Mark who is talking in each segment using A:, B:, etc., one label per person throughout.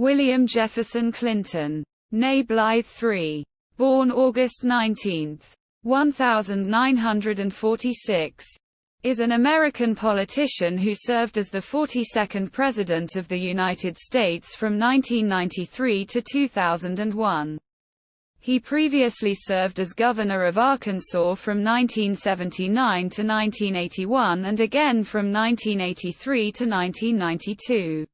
A: William Jefferson Clinton, née Blythe III, born August 19, 1946, is an American politician who served as the 42nd President of the United States from 1993 to 2001. He previously served as Governor of Arkansas from 1979 to 1981 and again from 1983 to 1992.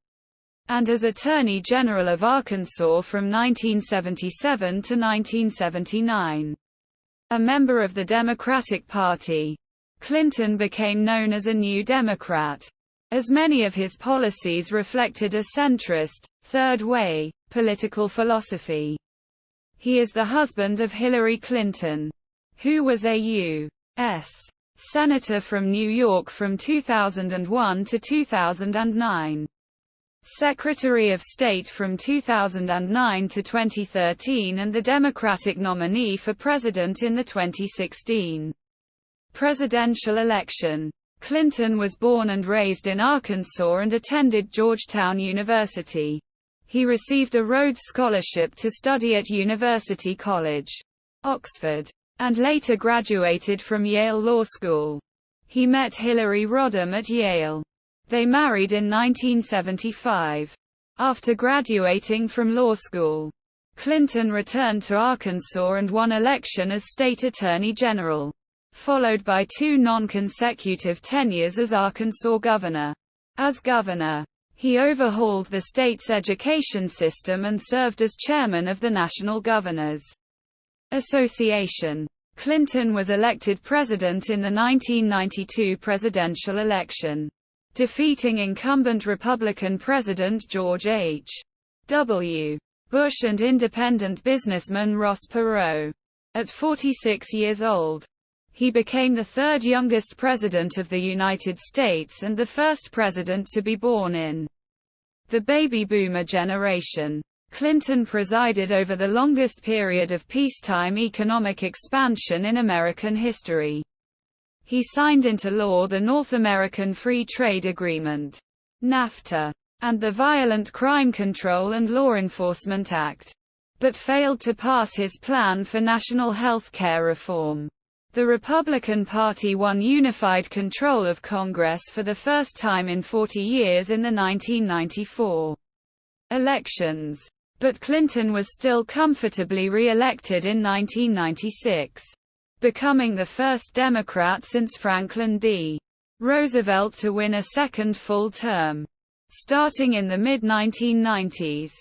A: And as Attorney General of Arkansas from 1977 to 1979. A member of the Democratic Party, Clinton became known as a New Democrat, as many of his policies reflected a centrist, third-way, political philosophy. He is the husband of Hillary Clinton, who was a U.S. Senator from New York from 2001 to 2009. Secretary of State from 2009 to 2013 and the Democratic nominee for president in the 2016 presidential election. Clinton was born and raised in Arkansas and attended Georgetown University. He received a Rhodes Scholarship to study at University College, Oxford, and later graduated from Yale Law School. He met Hillary Rodham at Yale. They married in 1975. After graduating from law school, Clinton returned to Arkansas and won election as state attorney general, followed by 2 non-consecutive tenures as Arkansas governor. As governor, he overhauled the state's education system and served as chairman of the National Governors Association. Clinton was elected president in the 1992 presidential election, defeating incumbent Republican President George H. W. Bush and independent businessman Ross Perot. At 46 years old, he became the third youngest president of the United States and the first president to be born in the baby boomer generation. Clinton presided over the longest period of peacetime economic expansion in American history. He signed into law the North American Free Trade Agreement, NAFTA, and the Violent Crime Control and Law Enforcement Act, but failed to pass his plan for national health care reform. The Republican Party won unified control of Congress for the first time in 40 years in the 1994 elections, but Clinton was still comfortably re-elected in 1996. Becoming the first Democrat since Franklin D. Roosevelt to win a second full term. Starting in the mid-1990s,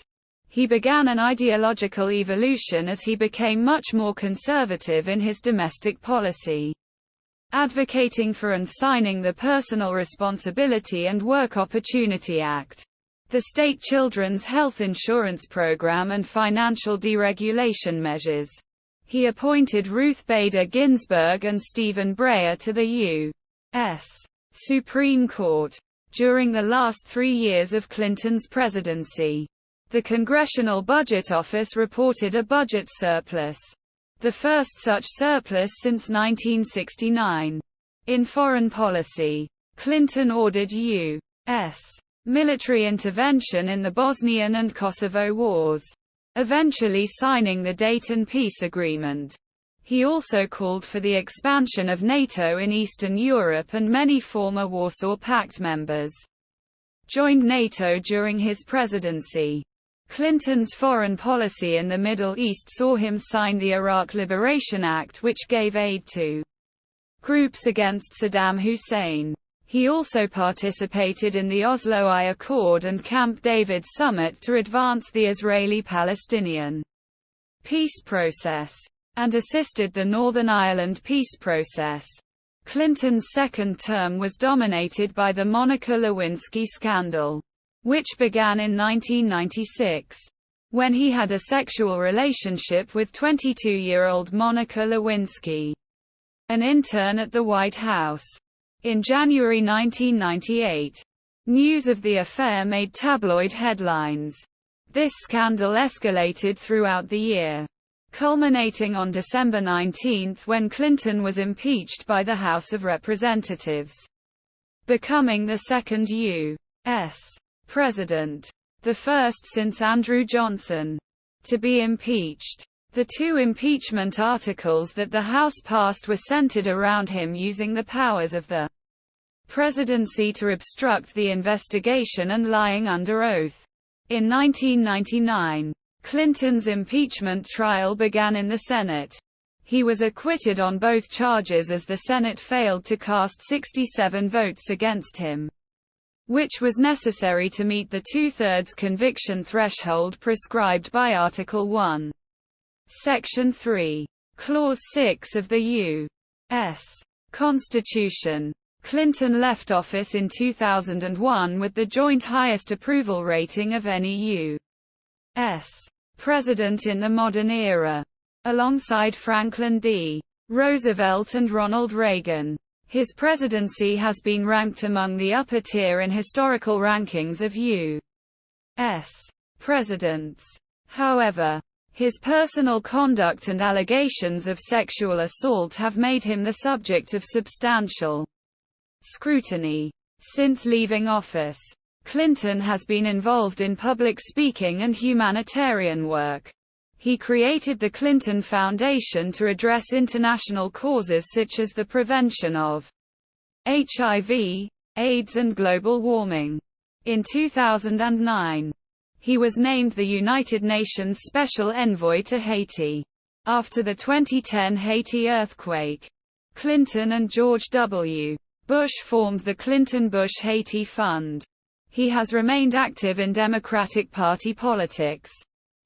A: he began an ideological evolution as he became much more conservative in his domestic policy, advocating for and signing the Personal Responsibility and Work Opportunity Act, the state children's health insurance program and financial deregulation measures. He appointed Ruth Bader Ginsburg and Stephen Breyer to the U.S. Supreme Court. During the last 3 years of Clinton's presidency, the Congressional Budget Office reported a budget surplus, the first such surplus since 1969. In foreign policy, Clinton ordered U.S. military intervention in the Bosnian and Kosovo wars, eventually signing the Dayton Peace Agreement. He also called for the expansion of NATO in Eastern Europe, and many former Warsaw Pact members joined NATO during his presidency. Clinton's foreign policy in the Middle East saw him sign the Iraq Liberation Act, which gave aid to groups against Saddam Hussein. He also participated in the Oslo I Accord and Camp David Summit to advance the Israeli-Palestinian peace process, and assisted the Northern Ireland peace process. Clinton's second term was dominated by the Monica Lewinsky scandal, which began in 1996, when he had a sexual relationship with 22-year-old Monica Lewinsky, an intern at the White House. In January 1998, news of the affair made tabloid headlines. This scandal escalated throughout the year, culminating on December 19 when Clinton was impeached by the House of Representatives, becoming the second U.S. president. the first since Andrew Johnson, to be impeached. The two impeachment articles that the House passed were centered around him using the powers of the presidency to obstruct the investigation and lying under oath. In 1999, Clinton's impeachment trial began in the Senate. He was acquitted on both charges as the Senate failed to cast 67 votes against him, which was necessary to meet the two-thirds conviction threshold prescribed by Article 1, Section 3, Clause 6 of the U.S. Constitution. Clinton left office in 2001 with the joint highest approval rating of any U.S. president in the modern era, alongside Franklin D. Roosevelt and Ronald Reagan. His presidency has been ranked among the upper tier in historical rankings of U.S. presidents. However, his personal conduct and allegations of sexual assault have made him the subject of substantial scrutiny. Since leaving office, Clinton has been involved in public speaking and humanitarian work. He created the Clinton Foundation to address international causes such as the prevention of HIV, AIDS and global warming. In 2009, he was named the United Nations Special Envoy to Haiti. After the 2010 Haiti earthquake, Clinton and George W. Bush formed the Clinton Bush Haiti Fund. He has remained active in Democratic Party politics,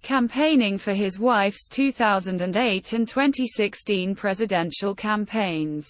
A: campaigning for his wife's 2008 and 2016 presidential campaigns.